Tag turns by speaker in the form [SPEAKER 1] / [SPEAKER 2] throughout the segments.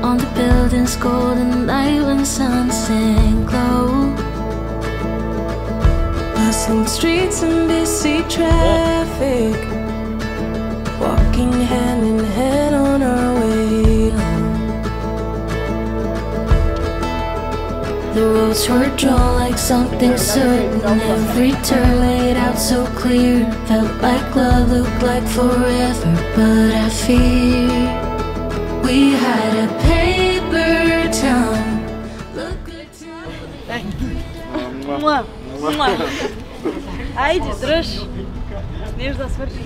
[SPEAKER 1] on the building's golden light when sunset glow. Bustling streets and busy traffic, walking hand in hand on our way home. The roads were drawn like something certain, every turn laid out so clear. Felt like love, looked like forever, but I fear we had a paper town. Look good town.
[SPEAKER 2] Айде, дръж! Снеж да свърши.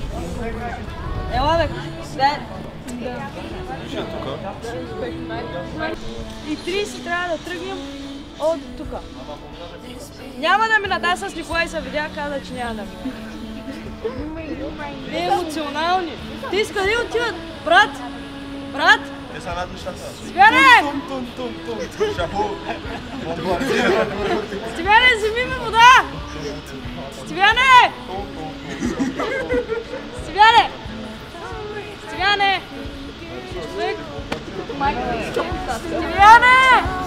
[SPEAKER 2] Ела бе, дай! И 30 трябва да тръгнем от тука. Няма да мина, с Николай се видя, каза, че няма да мина. Не емоционални. Те иска ли отиват? Брат! Брат!
[SPEAKER 3] Те са над нещата.
[SPEAKER 2] Стивяне!
[SPEAKER 3] Шапо!
[SPEAKER 2] Стивяне, вземи ми вода! Стивяне! Стивяне! Стивяне! Стивяне!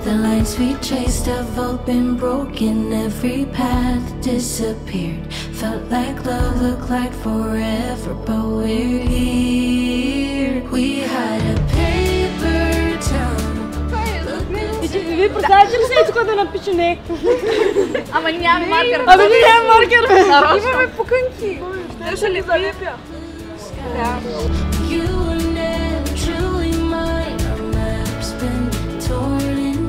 [SPEAKER 1] The lines we chased have all been broken, every path disappeared. Felt like love, looked like forever, but we're here. We had a paper town.
[SPEAKER 2] Вие представяте ли се тук да напише не?
[SPEAKER 4] Ама нямаме маркер.
[SPEAKER 2] Абе ние нямаме маркер. Имаме пуканки. Те ще ли залепя?
[SPEAKER 1] You were never truly mine. Our maps been torn into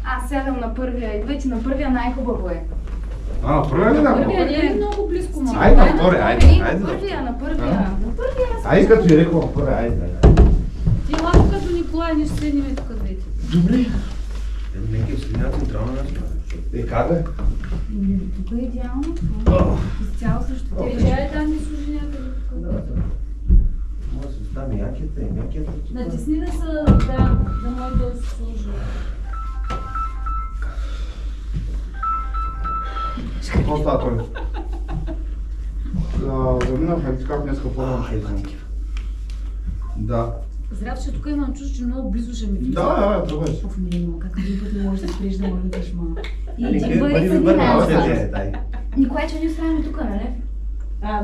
[SPEAKER 4] Аз сядам на първия. Идвайте на първия, най-хубаво е.
[SPEAKER 5] А, първия ли да го?
[SPEAKER 4] Първия е много близко.
[SPEAKER 5] Айде на втория, айде.
[SPEAKER 4] На първия.
[SPEAKER 5] Айде като ви рекла на първия, айде.
[SPEAKER 4] Ти лако като Николай, ние ще седнем тук двете.
[SPEAKER 5] Добре.
[SPEAKER 3] Нека седня централна наша.
[SPEAKER 5] Къде?
[SPEAKER 4] Тук е идеално. Изцяло също. Те там не служи някъде.
[SPEAKER 3] Може да се остави якията и мякията.
[SPEAKER 4] Натисни да са, да може да се служи.
[SPEAKER 5] Какво става той? Заминах в Хайтикап днеска по-рано ще излизам. Да.
[SPEAKER 4] Здрав, че тук имам чувство, че много близо ще ми влиза.
[SPEAKER 5] Да, това е.
[SPEAKER 4] Оф, не, как един път не можеш да спреш да мърдаш, ма. И ти
[SPEAKER 3] Бъди
[SPEAKER 4] бъде Николай, че ни оставяме тук, нали?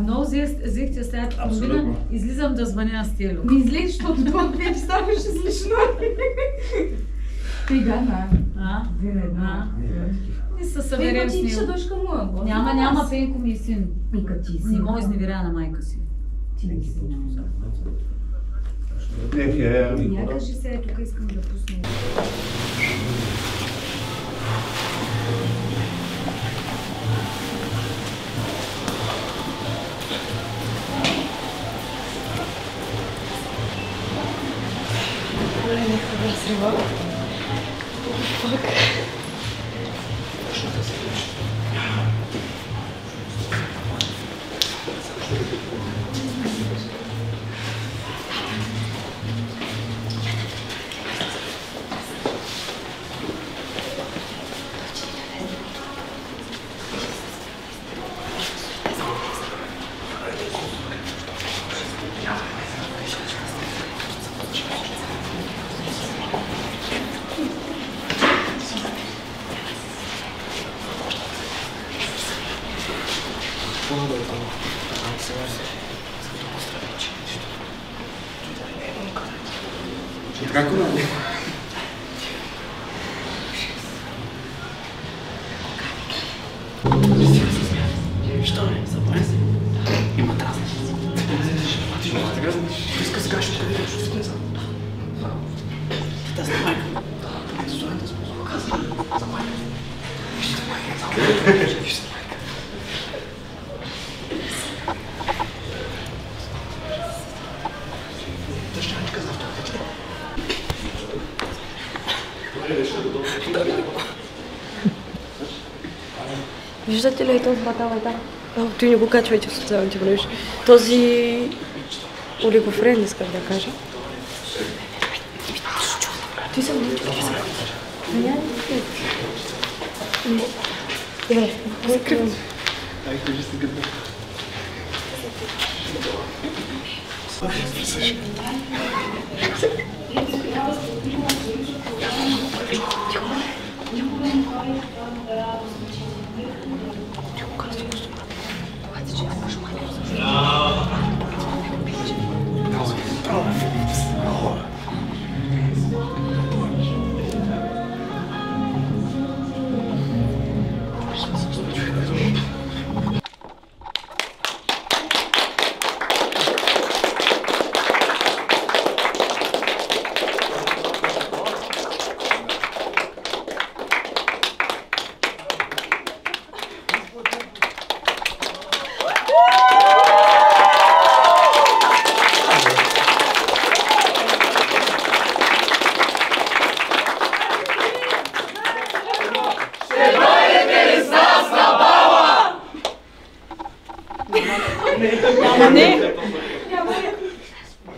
[SPEAKER 6] Много взехте след половина, излизам да звъня с Телю.
[SPEAKER 4] Не излез, защото това ти ставаш излишно. Тега,
[SPEAKER 6] И се съберем с
[SPEAKER 4] него. Ти ще дойш към му.
[SPEAKER 6] Няма, Пенко ми е син.
[SPEAKER 4] И като ти си.
[SPEAKER 6] Не мога изневеря на майка си.
[SPEAKER 4] Ти не си няма.
[SPEAKER 6] Я кажи се, тук искам да пусна.
[SPEAKER 5] Как ура?
[SPEAKER 7] Що е? Забравя се. Има тази. Ти ще така искаш Сега ще видим, ще слеза. Да, снимай. Стоянта с музика. За майка. Вижте майка. Вижте майка. Дъщанчика за автоматичка.
[SPEAKER 2] Виждате ли този батал е там? Ти не го качвайте в социалните мрежи. Този олигофрен, искам да кажа. Ти съм не чуя. Добре, закривам.
[SPEAKER 7] Ай, кажи си гъдна.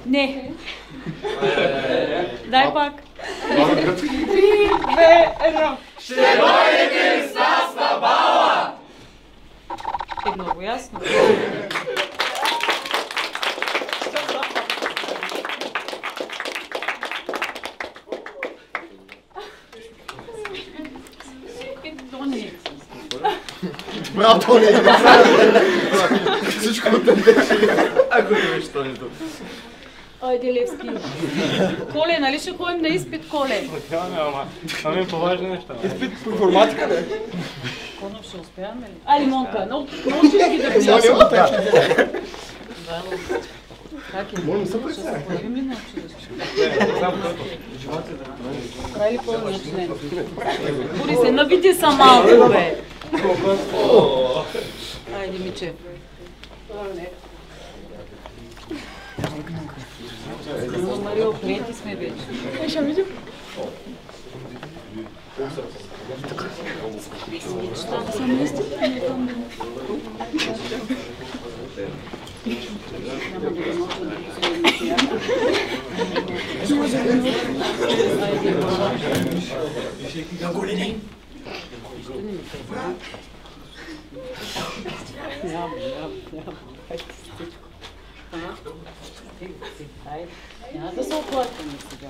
[SPEAKER 6] Не. Дай пак.
[SPEAKER 2] 3, 2, 1.
[SPEAKER 8] Ще дойдете ли с нас на бала?
[SPEAKER 6] Е много ясно.
[SPEAKER 7] Браво, Тони! Всичко от тебе. Ако не виж Тонито.
[SPEAKER 6] Айде, Левски. Коле, нали ще ходим на изпит, Коле?
[SPEAKER 9] Ами по-важни неща.
[SPEAKER 7] Изпит по информатика, не?
[SPEAKER 6] Конов ще успяваме ли? Ай, Лимонка, научиш ги да писаш. Как е?
[SPEAKER 7] Може да се
[SPEAKER 6] Ще
[SPEAKER 7] представя.
[SPEAKER 6] се появим ли на училище? Край ли пълния член? Бори се, навиди са малко, бе. Айде, Миче. Марио, приети сме вече.
[SPEAKER 2] Ще видим.
[SPEAKER 6] Няма да се оплакваме сега.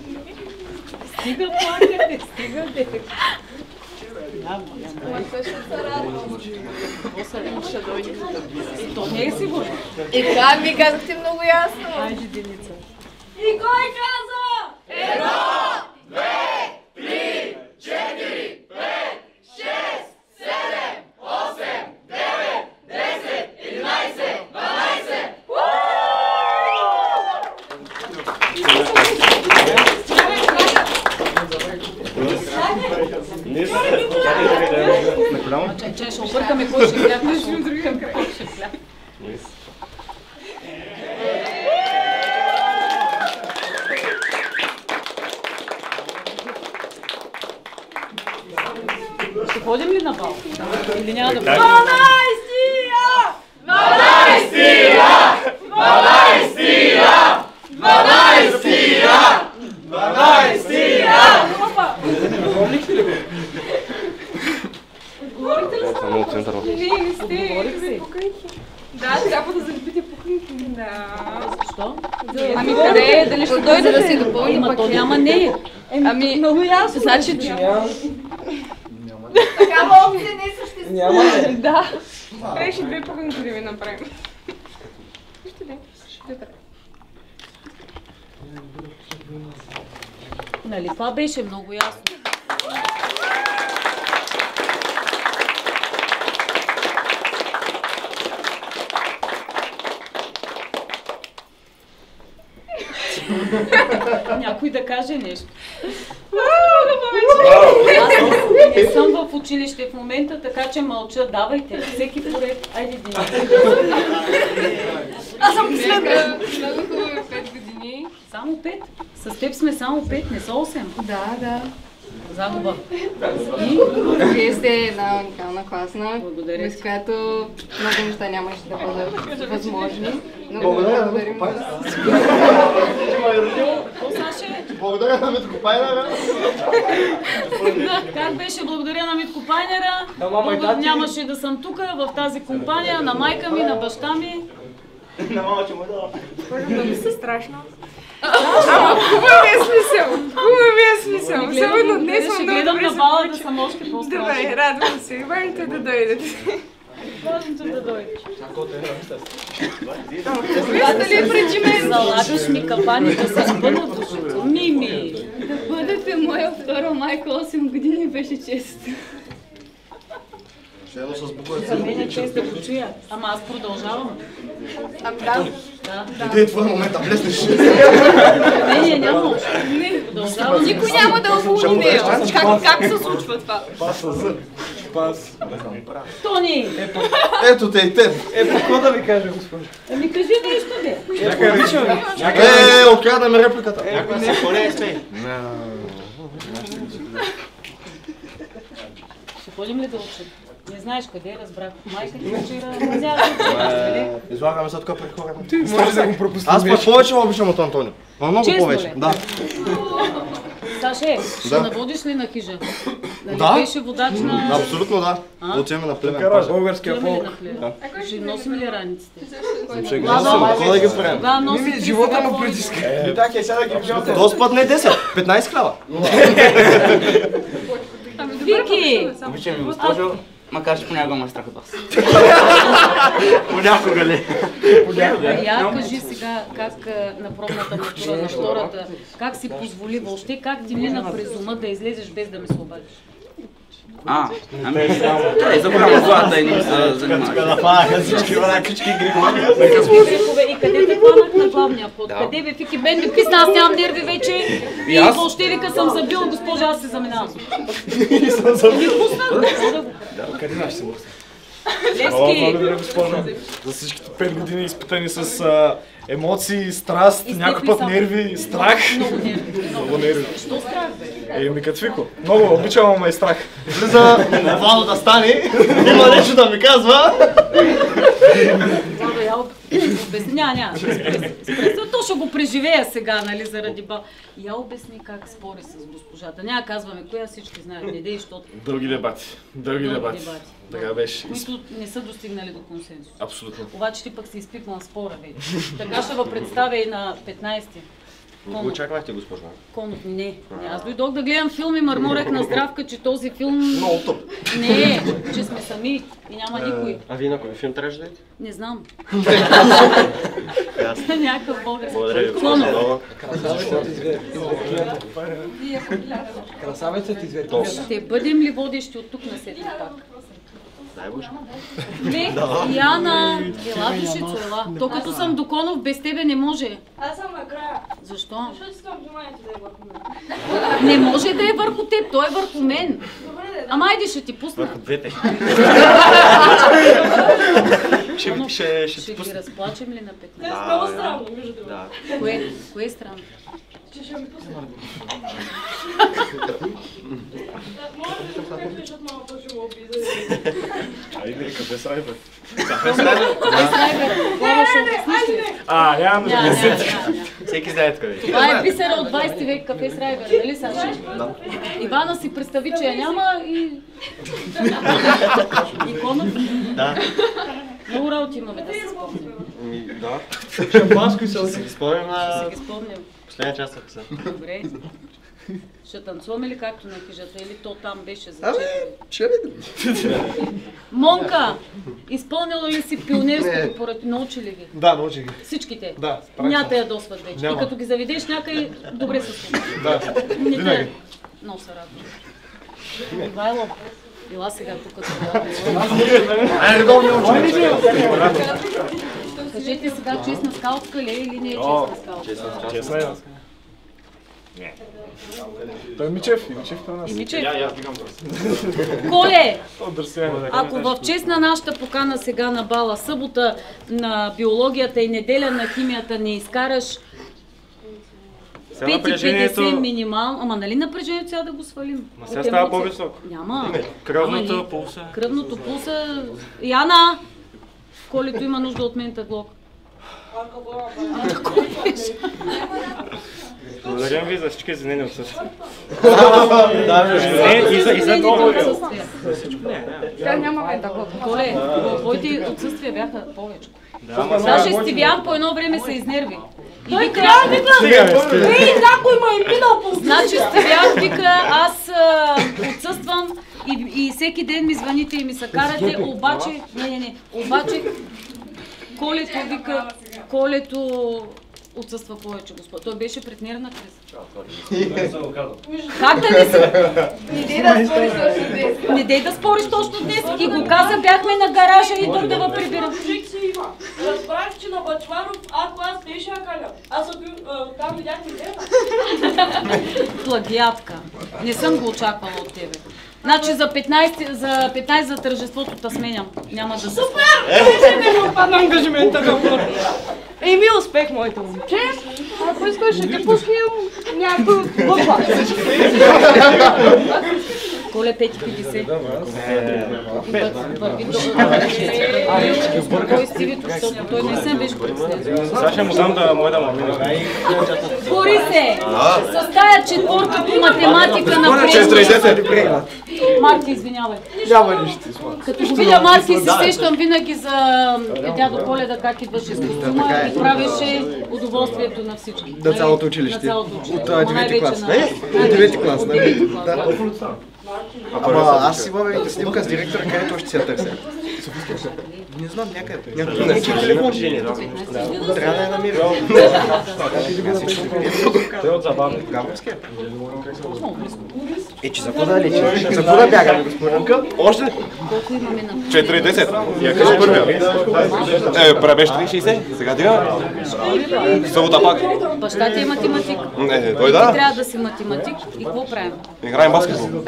[SPEAKER 6] Стига плакате, стига де. Няма. Ще дойде. И то не е сигурно.
[SPEAKER 10] И как ми казахте много ясно?
[SPEAKER 6] Айде, Деница.
[SPEAKER 10] И кой каза? 1, 2, 3, 4, 5, 6, 7, 8, 9, 10, 11, 12.
[SPEAKER 6] Чай, ще объркаме кой ще хляпне, ще объркаме кой ще хляпне. Ще ходим ли на бал? Или няма да бъдем?
[SPEAKER 10] 12-тия! 12-тия! 12-тия! 12-тия! 12-тия!
[SPEAKER 2] Отговорихте ли са?
[SPEAKER 9] Много център.
[SPEAKER 2] Вие ли сте?
[SPEAKER 6] Отговорих си.
[SPEAKER 2] Да, трябва да залепите пуканки. Да.
[SPEAKER 6] Защо?
[SPEAKER 2] Ами къде е? Дали ще дойде да си допълни
[SPEAKER 6] Ама то
[SPEAKER 2] пакет?
[SPEAKER 6] няма не.
[SPEAKER 2] Ами, много ясно. Значи, че...
[SPEAKER 10] Такава опция не съществува.
[SPEAKER 2] Да. Трябваше 2 пуканки да ви направим. Вижте ли? Добре.
[SPEAKER 6] Нали, това беше много ясно. Някой да каже нещо. Аз не съм в училище в момента, така че мълча. Давайте, всеки поред. Айде, Дина.
[SPEAKER 10] Аз съм последна. Много хубаво 5 години.
[SPEAKER 6] Само 5? С теб сме само 5, не са 8.
[SPEAKER 4] Да.
[SPEAKER 6] Загуба.
[SPEAKER 4] Вие сте една уникална класна,
[SPEAKER 6] Благодаря
[SPEAKER 4] без която много неща нямаше да бъдат възможни.
[SPEAKER 5] Благодаря на Митко Пайнера. Благодаря на Митко Пайнера.
[SPEAKER 6] Как беше? Благодаря на Митко Пайнера. Нямаше да съм тук в тази компания, на майка ми, на баща ми.
[SPEAKER 9] На мама, че му е дала.
[SPEAKER 10] Да ми се страшно. Ама хубавия смисъл. Хубавия смисъл. Особено днес съм много
[SPEAKER 6] гледам
[SPEAKER 10] добре
[SPEAKER 6] на бала да съм още по-страшна.
[SPEAKER 10] Добре, радвам се. Важното да дойдете.
[SPEAKER 6] Важното да дойдеш.
[SPEAKER 10] Когато ли е преди мен?
[SPEAKER 6] Залагаш ми капаните с пълно душото. Мими!
[SPEAKER 4] Да бъдете моя втора майка 8 години беше чест.
[SPEAKER 5] Ще едно с буквата.
[SPEAKER 6] За мен е чест да го чуя. Ама аз продължавам.
[SPEAKER 10] Да.
[SPEAKER 5] Иде твой момент да влезнеш.
[SPEAKER 6] Не, няма. Не, продължавам.
[SPEAKER 10] Никой няма да уволни. Как се случва това?
[SPEAKER 9] Пас.
[SPEAKER 6] Тони!
[SPEAKER 5] Ето те и теб.
[SPEAKER 9] Какво да ви кажа, госпожо?
[SPEAKER 6] Ами кажи нещо, бе.
[SPEAKER 5] Открадаме репликата.
[SPEAKER 9] Някой не се поле, стой.
[SPEAKER 6] Ще ходим ли да учим? Не знаеш къде, разбрах. Майка ти вчера мразява да учим.
[SPEAKER 5] Излагаме се така пред хората.
[SPEAKER 9] Ти може да го пропусти.
[SPEAKER 5] Аз пък повече обичам от Антонио. Много
[SPEAKER 6] Честно
[SPEAKER 5] повече.
[SPEAKER 6] ли?
[SPEAKER 5] Да.
[SPEAKER 6] Саше, ще наводиш ли на хижа?
[SPEAKER 5] Да.
[SPEAKER 6] Дали беше водач на...
[SPEAKER 5] Абсолютно да. Отиваме на племен.
[SPEAKER 9] Българския
[SPEAKER 6] Отиваме ли
[SPEAKER 9] фолк.
[SPEAKER 6] на племен? Ще носим ли раниците?
[SPEAKER 5] Ще ги носим. Какво да ги правим?
[SPEAKER 6] Тогава носи ти
[SPEAKER 9] Живота
[SPEAKER 6] сега
[SPEAKER 9] му
[SPEAKER 6] твоите.
[SPEAKER 9] притиска. Так е, сега да ги вземате.
[SPEAKER 5] Този път не 10, 15 хляба.
[SPEAKER 6] Вики!
[SPEAKER 7] Обичам ви, госпожо, макар че понякога ме е страх от вас. Понякога ли?
[SPEAKER 6] Я кажи сега как на пробната матура на втората, как си позволи въобще, как ти мина през ума да излезеш без да ме се обадиш?
[SPEAKER 7] Ами, за голяма злата и не се занимаваш.
[SPEAKER 9] Всички
[SPEAKER 6] Грехове. И къде те хванах на главния вход? Къде бе, Фики? Бен ми писна, аз нямам нерви вече. И въобще вика съм забила, госпожа, аз се заминавам. И съм забила.
[SPEAKER 9] Къде наш се бърса?
[SPEAKER 6] Левски!
[SPEAKER 9] Благодаря, госпожо, за всичките 5 години изпитани с емоции, страст, някой път нерви, страх. Много нерви.
[SPEAKER 6] Що страх, бе?
[SPEAKER 9] Еми като Вико. Много обичам, ама и страх.
[SPEAKER 5] Влиза Владо да стане, има нещо да ми казва.
[SPEAKER 6] Владо, я обясни. Няма. То ще го преживея сега, нали, заради ба. Я обясни как спори с госпожата. Няма казваме коя, всички знаят. Не дей, защото...
[SPEAKER 9] Дълги дебати. Така беше.
[SPEAKER 6] Които не са достигнали до консенсус.
[SPEAKER 9] Абсолютно.
[SPEAKER 6] Обаче ти пък си изпипнал спора вече. Така ще ви представя и на 15-ти.
[SPEAKER 5] Го очаквахте, госпожа?
[SPEAKER 6] Конов, не. Аз дойдох да гледам филм и мърморех на Здравка, че този филм...
[SPEAKER 5] Много тъп.
[SPEAKER 6] Не, че сме сами и няма никой.
[SPEAKER 5] А вие на кой филм трябваше да идете?
[SPEAKER 6] Не знам. Някакъв български.
[SPEAKER 5] Благодаря ви,
[SPEAKER 6] Конов.
[SPEAKER 9] Красавецът извери.
[SPEAKER 6] Ще бъдем ли водещи от тук на сетне пак?
[SPEAKER 5] Дай Боже.
[SPEAKER 6] Не, Яна, ела душицо, ела. То като съм до Конов, без тебе не може.
[SPEAKER 10] Аз съм накрая.
[SPEAKER 6] Защо?
[SPEAKER 10] Защото искам вниманието да е върху мен.
[SPEAKER 6] Не може да е върху теб, той е върху мен.
[SPEAKER 10] Добре, да.
[SPEAKER 6] Ама айде ще ти пусна.
[SPEAKER 5] Върху двете.
[SPEAKER 6] Ще ги разплачем ли на 15?
[SPEAKER 10] Това е много странно, между другото.
[SPEAKER 6] Кое е странно?
[SPEAKER 10] Че ще ми пусне. Може да се покажа, защото малко ще му обида.
[SPEAKER 9] Айде, кафе с райбер. Нямам да се.
[SPEAKER 5] Всеки знае къде.
[SPEAKER 6] Това е бисера от 20 век, кафе с райбер, нали Саши? Ивана си представи, че я няма и... Иконов?
[SPEAKER 5] Да.
[SPEAKER 6] Много работи имаме да се спомним.
[SPEAKER 5] Да. Шампанско и се си ги спомням на...
[SPEAKER 6] Си ги спомням.
[SPEAKER 5] Последния част ако са.
[SPEAKER 6] Добре. Ще танцуваме ли както на хижата или то там беше за
[SPEAKER 5] Абе, ще видим.
[SPEAKER 6] Монка, изпълнила ли си пионерското поред? Научи ли ги?
[SPEAKER 9] Да, научих ги.
[SPEAKER 6] Всичките?
[SPEAKER 9] Да,
[SPEAKER 6] Няма те ядосват вече.
[SPEAKER 9] Няма.
[SPEAKER 6] И като ги заведеш някъде, добре се случва.
[SPEAKER 9] Да,
[SPEAKER 6] Не
[SPEAKER 9] винаги.
[SPEAKER 6] те. Много се радвам. Ивайло, ела сега тук.
[SPEAKER 5] Айде, долу ми очи.
[SPEAKER 6] Кажете сега, честна скаутска ли е или не е честна скаутска?
[SPEAKER 9] Честна е. Не. Той е Мичев при нас.
[SPEAKER 6] И Мичев?
[SPEAKER 9] Я вдигам пръст.
[SPEAKER 6] Коле! Ако в чест на нашата покана сега на бала, събота на биологията и неделя на химията не изкараш 5,50 минимално, ама нали напрежението сега да го свалим?
[SPEAKER 11] Ма сега става по-високо.
[SPEAKER 6] Няма.
[SPEAKER 11] Кръвното, пулса.
[SPEAKER 6] Кръвното, пулса. Яна! Колето има нужда от ментаглок.
[SPEAKER 11] Благодарим ви за всички извинени отсъствия. И за това.
[SPEAKER 10] Тя няма ментаглок.
[SPEAKER 6] Коле, твоите отсъствия бяха повече. Даже Стивян по едно време се изнерви. И вика,
[SPEAKER 2] някой ма е минал по...
[SPEAKER 6] Значи Стивян вика, аз отсъствам и всеки ден ми звъните и ми се карате, обаче, обаче Колето вика, Колето отсъства повече, господ. Той беше пред нервна криза. Как да не се... Не дей да спориш точно днес. И го каза, бяхме на гаража и идвам да ва прибирам.
[SPEAKER 2] Разбрах, че на Бачваров А-клас беше акаля. Аз съм бил, там видях идея.
[SPEAKER 6] Плагиатка. Не съм го очаквала от тебе. Значи за 15 за тържеството та сменям. Няма да се...
[SPEAKER 2] Супер! Не ми отпадна ангажимента към хората. Еми, успех, моите момче. Ако искаш, ще ти пускам някой въпа.
[SPEAKER 6] Коле 5,50. Върви до... Кой Стивито, защото той не се беше председател.
[SPEAKER 11] Сега ще му дам да му да му
[SPEAKER 6] Борисе, с тая четворка по математика на преглед. Марти, извинявай.
[SPEAKER 9] Няма нищо.
[SPEAKER 6] Като го видя Марти, се сещам винаги за дядо Коледа, как идваше с костюма и правеше удоволствието на всички.
[SPEAKER 12] На цялото училище. От 9-ти клас. От 9-ти клас, нали? Ама аз си имам снимка с директора, където още си я търся. Не знам, някъде. Някакъв телефон. Трябва да я намирам.
[SPEAKER 11] Той е от забавно.
[SPEAKER 12] Габовския? Че за куда лечи? За куда бягаме, господин?
[SPEAKER 11] Още? 4,10. Я кажа първия. Първия беше 3,60. Сега дига. Събота пак.
[SPEAKER 6] Баща ти е математик.
[SPEAKER 11] Не, той да.
[SPEAKER 6] Ти трябва да си математик. И какво правим?
[SPEAKER 11] Играем баскетбол.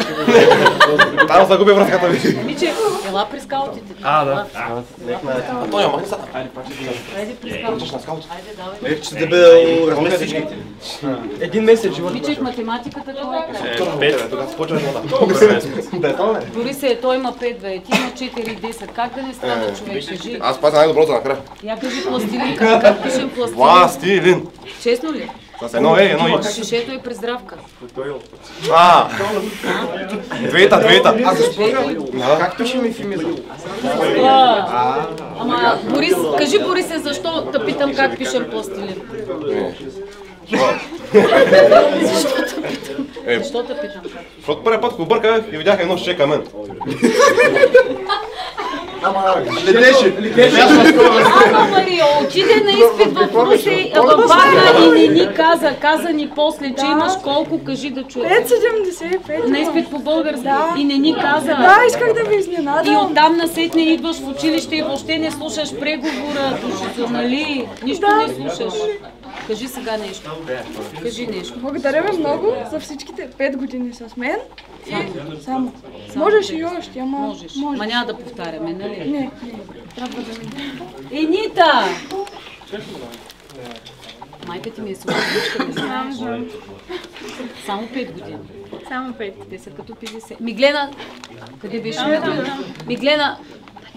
[SPEAKER 11] Там загубя връзката ви.
[SPEAKER 6] Миче, ела при скаутите.
[SPEAKER 11] Да.
[SPEAKER 3] Антонио, махни сата.
[SPEAKER 6] Айде при скаутите. Айде, давай.
[SPEAKER 12] Че да бе размер всички. Един месец живот.
[SPEAKER 6] Миче, математиката това е край.
[SPEAKER 11] 5. Тогава започваш вода.
[SPEAKER 6] Дори се, той има 5, бе. Ти има 4 и 10. Как да не страда човек? Кажи.
[SPEAKER 3] Аз пазя най-доброто накрая.
[SPEAKER 6] Я кажи пластилин. Как пишем пластилин?
[SPEAKER 3] Пластилин.
[SPEAKER 6] Честно ли?
[SPEAKER 3] С едно едно и.
[SPEAKER 6] Шишето е при здравка.
[SPEAKER 3] Двета.
[SPEAKER 12] Аз как пишем ефемизъм?
[SPEAKER 6] Ама, Борис, кажи Борисе, защо да питам как пишем пластилин? Защо те питам?
[SPEAKER 3] Защото първият път го бърках и видях едно шеше към мен.
[SPEAKER 12] Летеше.
[SPEAKER 6] Ама Марио, отиде на изпит в Руси, в Варна и не ни каза ни после, че имаш колко, кажи да чуем.
[SPEAKER 10] 5,75.
[SPEAKER 6] На изпит по български и не ни каза.
[SPEAKER 10] Да, исках да ви изненадам.
[SPEAKER 6] И оттам насетне идваш в училище и въобще не слушаш преговора, нали? Нищо не слушаш. Кажи сега нещо. Кажи нещо.
[SPEAKER 10] Благодаря ви много за всичките 5 години с мен. И само. Можеш и още, ама...
[SPEAKER 6] Можеш. Ма няма да повтаряме, нали?
[SPEAKER 10] Не. Трябва да ми...
[SPEAKER 6] Енита! Майка ти ми е супер. Само 5 години.
[SPEAKER 10] Само 5.
[SPEAKER 6] Те са като 50. Миглена, къде беше Миглена? Миглена,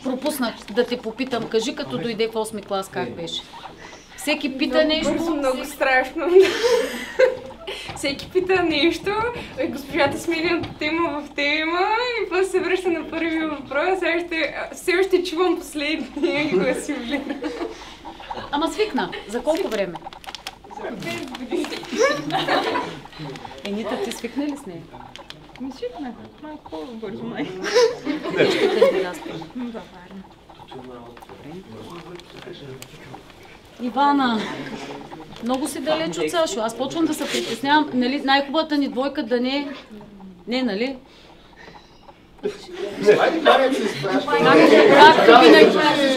[SPEAKER 6] пропуснах да те попитам. Кажи като дойде в 8 клас как беше. Всеки пита нещо.
[SPEAKER 10] Много страшно. Всеки пита нещо, госпожата сменя тема в тема и после се връща на първи въпрос, все още чувам последния и го асимилира.
[SPEAKER 6] Ама свикна. За колко време?
[SPEAKER 10] За 5 години.
[SPEAKER 6] Енита, ти свикна ли с нея?
[SPEAKER 10] Ми свикнах. Малко по-бързо май.
[SPEAKER 6] Ивана, много си далеч от Сашо. Аз почвам да се притеснявам, нали, най-хубавата ни двойка да не... Не, нали?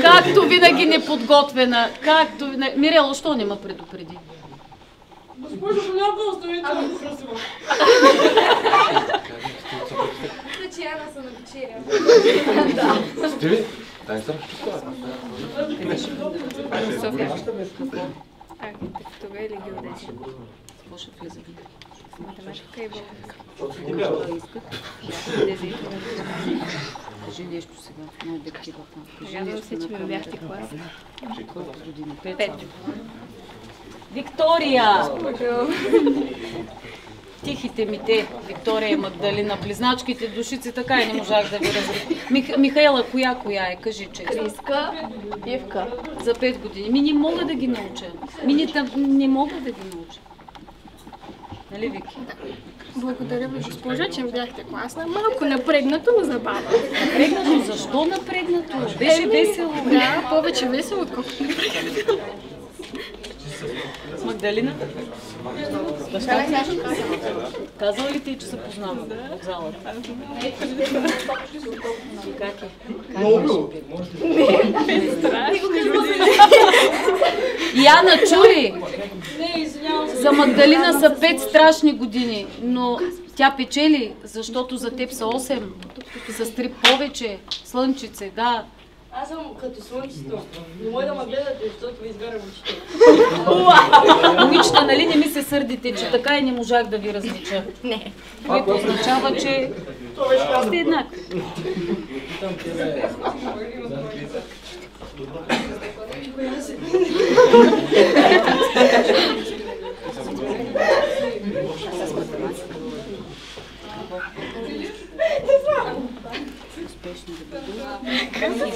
[SPEAKER 6] Както винаги неподготвена. Мирела, що не ме предупреди?
[SPEAKER 2] Госпожо, понякога оставите ме красиво.
[SPEAKER 10] Значи Яна се навечеря.
[SPEAKER 11] Стиви? Дай се.
[SPEAKER 10] София. Това е ли геодезия?
[SPEAKER 6] Какво ще влизаме?
[SPEAKER 10] Математика и
[SPEAKER 6] Кажи нещо сега. Моя дективата.
[SPEAKER 10] Казвам се, че ме бяхте клас.
[SPEAKER 6] Колко години? 5. Виктория! Тихите ми те, Виктория и Магдалина, близначките душици, така и не можах да ви разбера. Михаела, коя е? Кажи честно.
[SPEAKER 10] Криска, Ивка.
[SPEAKER 6] За 5 години. Не мога да ги науча. Не мога да ги науча. Нали, Вики?
[SPEAKER 10] Благодаря ви, госпожа, че ме бяхте класна. Малко напрегнато, но забавно.
[SPEAKER 6] Напрегнато? Защо напрегнато? Беше весело.
[SPEAKER 10] Да, повече весело, отколкото напрегнато.
[SPEAKER 6] Магдалина? Казала ли ти, че се познава от залата? Как е?
[SPEAKER 12] Много.
[SPEAKER 6] Яна, чули? За Магдалина са 5 страшни години, но тя печели, защото за теб са 8. С 3 повече. Слънчице, да.
[SPEAKER 2] Аз съм като слънцето. Не може да ме гледате, защото ви изгарям очите.
[SPEAKER 6] Момичета, нали не ми се сърдите, че така и не можах да ви различа?
[SPEAKER 10] Не.
[SPEAKER 6] Което означава, че сте еднакви.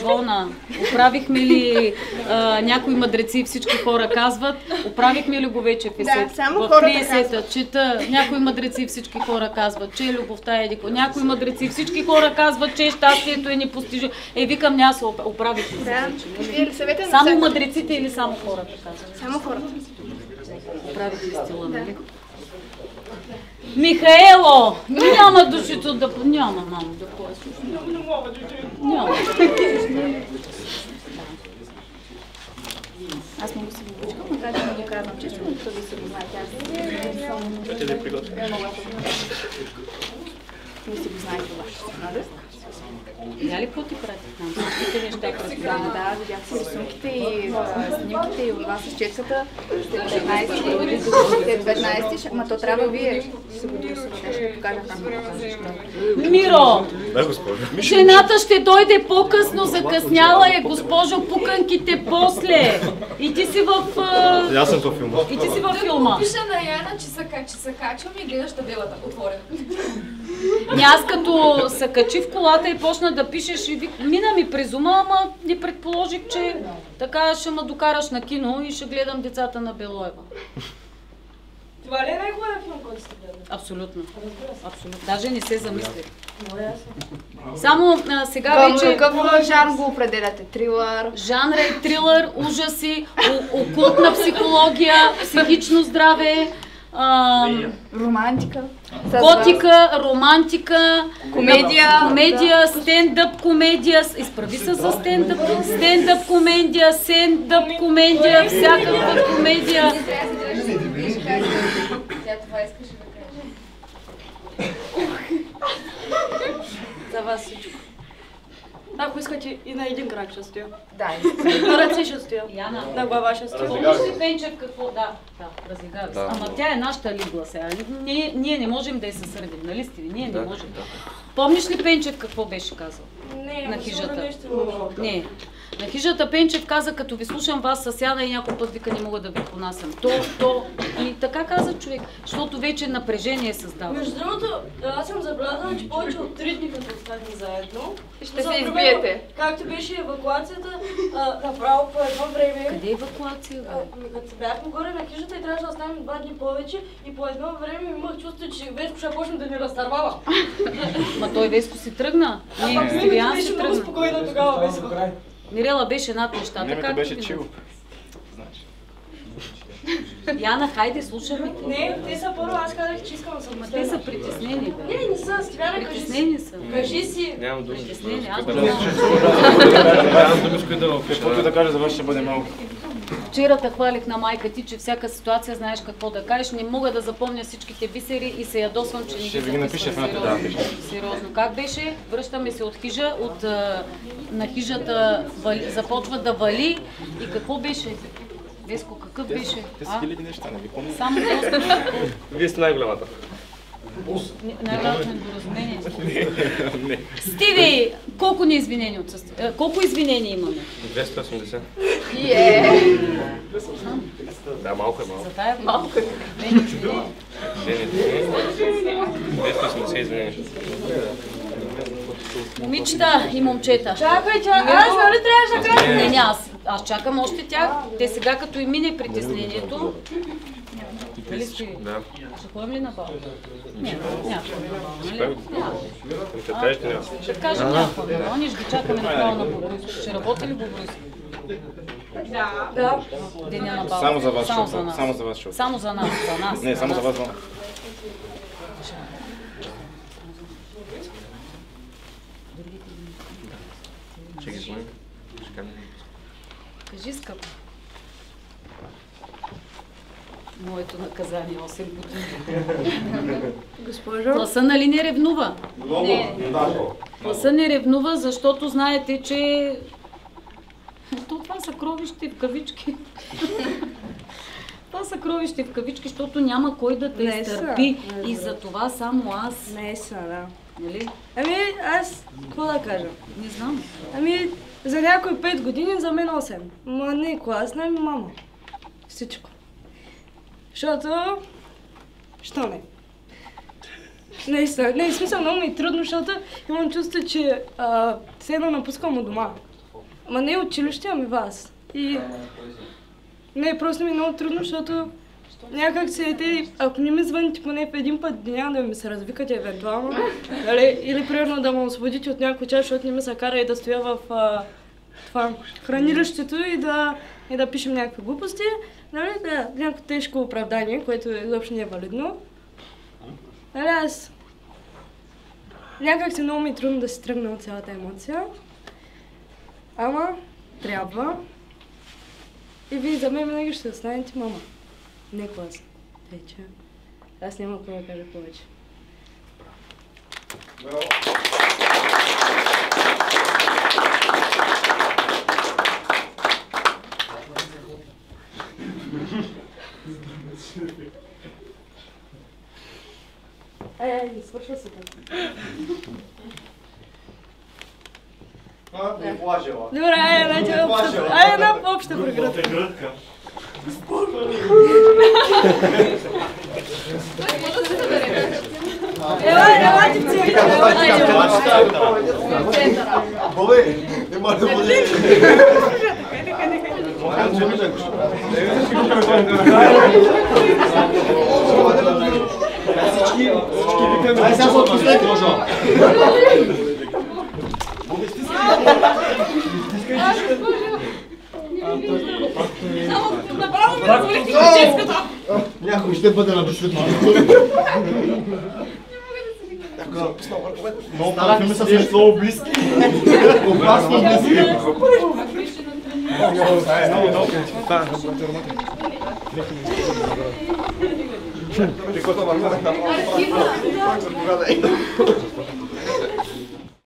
[SPEAKER 6] Ивона, оправихме ли някои мъдреци, всички хора казват, оправихме ли го вече в есет?
[SPEAKER 10] Да, само
[SPEAKER 6] в
[SPEAKER 10] хората
[SPEAKER 6] 30-та чета, някои мъдреци, всички хора казват, че любовта е едико. Някои мъдреци, всички хора казват, че щастието е непостижимо. Викам, аз се оправих ли вече? Само мъдреците или само хората казват?
[SPEAKER 10] Само хората.
[SPEAKER 6] Оправих ли стила, нали? Михаело! Няма душито да... Няма, мамо, да поясниш. Няма.
[SPEAKER 10] Аз мога да си го почекам, но трябва да го казвам често, но това ви се го знаете.
[SPEAKER 9] Ще да приготвя.
[SPEAKER 10] Не си го знаете това.
[SPEAKER 6] Видя ли какво ти пратих там? Всичките неща предполагам.
[SPEAKER 10] Да, видях си рисунките и снимките и това с четката. След 15, ма то трябва вие. Ще покажа там.
[SPEAKER 6] Миро!
[SPEAKER 11] Да, госпожо.
[SPEAKER 6] Жената ще дойде по-късно, закъсняла е, госпожо, пуканките после. И ти си в...
[SPEAKER 11] Аз съм във филма.
[SPEAKER 6] И ти си във филма.
[SPEAKER 10] Пиша на Яна, че се качвам и гледаш табелата отворена.
[SPEAKER 6] Аз като се качи в колата и почна да пишеш и мина ми през ума, ама не предположих, че така ще ме докараш на кино и ще гледам Децата на Белоева.
[SPEAKER 2] Това ли е най-хубавият филм, който сте гледали?
[SPEAKER 6] Абсолютно. Абсолютно. Даже не се замислих. Само сега вече...
[SPEAKER 10] Какъв жанр го определяте? Трилър?
[SPEAKER 6] Жанр е трилър, ужаси, окултна психология, психично здраве,
[SPEAKER 10] романтика.
[SPEAKER 6] Готика, романтика,
[SPEAKER 10] комедия,
[SPEAKER 6] стендъп комедия, изправи се за стендъп комедия, всякаква комедия.
[SPEAKER 10] Тя това искаше да каже.
[SPEAKER 2] За вас всичко. Ако искате и на един крак ще стоя.
[SPEAKER 10] Да,
[SPEAKER 2] на ръце ще стоя.
[SPEAKER 6] Яна.
[SPEAKER 2] На глава ще стоя.
[SPEAKER 6] Помниш ли Пенчев какво? Да, разиграви се. Ама тя е нашата лигла сега. Ние не можем да я се сърдим, нали сте? Ние не можем. Помниш ли Пенчев какво беше казал?
[SPEAKER 2] Не,
[SPEAKER 6] на хижата.
[SPEAKER 2] Не.
[SPEAKER 6] На хижата Пенчев каза, като ви слушам вас с Яна и някой път вика, не мога да ви понасям. И така каза човек, защото вече напрежение създава.
[SPEAKER 2] Между другото, аз съм забелязала, че повече от 3 дни като останем заедно.
[SPEAKER 10] Ще се избиете.
[SPEAKER 2] Както беше евакуацията, направо по едно време.
[SPEAKER 6] Къде е евакуация?
[SPEAKER 2] Като се бяхме горе на хижата и трябваше да останем 2 дни повече и по едно време имах чувство, че Веско ще почне да ни разтървава.
[SPEAKER 6] Ма той Веско си тръгна.
[SPEAKER 2] Мирела беше много спокойна тогава, Веско.
[SPEAKER 6] Мирела беше над нещата.
[SPEAKER 9] Времето беше чил. Значи.
[SPEAKER 6] Яна, хайде, слушаме.
[SPEAKER 2] Не, те са първо, аз казах, че искам да съм.
[SPEAKER 6] Те са притеснени.
[SPEAKER 2] Не са, Стиляна, кажи си.
[SPEAKER 6] Притеснени са.
[SPEAKER 2] Кажи си.
[SPEAKER 7] Нямам думи.
[SPEAKER 6] Притеснени, аз
[SPEAKER 7] Нямам думи, с които да
[SPEAKER 9] Каквото да кажа за вас ще бъде малко.
[SPEAKER 6] Вчера те хвалих на майка ти, че всяка ситуация знаеш какво да кажеш. Не мога да запомня всичките бисери и се ядосвам, че не
[SPEAKER 9] Ще ви ги напиша в едната, да.
[SPEAKER 6] Сериозно. Как беше? Връщаме се от хижа, на хижата започва да вали и какво беше? Веско, какъв беше?
[SPEAKER 7] Те са хиляди неща, не ви помня.
[SPEAKER 6] Само Господ.
[SPEAKER 7] Вие сте най-голямата.
[SPEAKER 6] Най-голямото недоразумение.
[SPEAKER 7] Не.
[SPEAKER 6] Стиви! Колко неизвинени отсъствия? Колко извинения имаме?
[SPEAKER 7] 280. Да, малко е малко.
[SPEAKER 6] За тая малко е.
[SPEAKER 7] Не. 280 извинения.
[SPEAKER 6] Момичета и момчета.
[SPEAKER 2] Чакай, аз нали трябваше да кажа?
[SPEAKER 6] Не, аз чакам още тях. Те сега като и мине притеснението. Дали ще ходим ли на бал? Не, няма. Ще кажем някакво. Ние ще ги чакаме направо на Бобруйско. Ще работи ли Бобруйско?
[SPEAKER 2] Да.
[SPEAKER 6] Деня на бал.
[SPEAKER 9] Само за вас,
[SPEAKER 6] Само за нас.
[SPEAKER 9] само за вас, шоу.
[SPEAKER 6] Само за нас, за нас.
[SPEAKER 9] Не, само за вас.
[SPEAKER 7] Ще ги звоним.
[SPEAKER 6] Кажи, скъпо. Моето наказание 8 години.
[SPEAKER 2] Госпожо?
[SPEAKER 6] Класа нали не ревнува?
[SPEAKER 5] Много.
[SPEAKER 6] Не. Класа не ревнува, защото знаете, че това са кровищи в кавички. Това са кровищи в кавички, защото няма кой да те изтърпи. И за това само аз.
[SPEAKER 2] Не са, да.
[SPEAKER 6] Нали?
[SPEAKER 2] Ами, аз, какво да кажа?
[SPEAKER 6] Не знам.
[SPEAKER 2] Ами, за някой 5 години, за мен 8. Ма не класна, ами мама. Всичко. Защото... Що не? Не, смисъл много ми е трудно, защото имам чувство, че все едно напускам от дома. Ма не училище, ами вас. И... Не, просто ми е много трудно, защото някак се ако не ми звъните поне един път деня да ми се развикате евентуално, или примерно да ме освободите от някой час, защото не ми се кара и да стоя в хранилището и да пишем някакви глупости, нали, някакво тежко оправдание, което изобщо не е валидно. Нали, аз някак се много ми е трудно да се тръгна от цялата емоция, ама трябва. И вие за мен винаги ще останете мама. Не клас. Вече. Аз няма какво да кажа повече. Не свършва се така.
[SPEAKER 5] Не плажела.
[SPEAKER 2] Добре, айде една обща прегръдка. Елате в центъра.
[SPEAKER 5] Бобе, не може да бъде. Ай, сега се отпуснете, може.
[SPEAKER 2] Направо ме развалихте ческата!
[SPEAKER 5] Някой ще бъде на бесветно. Много парфюми са също много близки. Опасно близки. Ти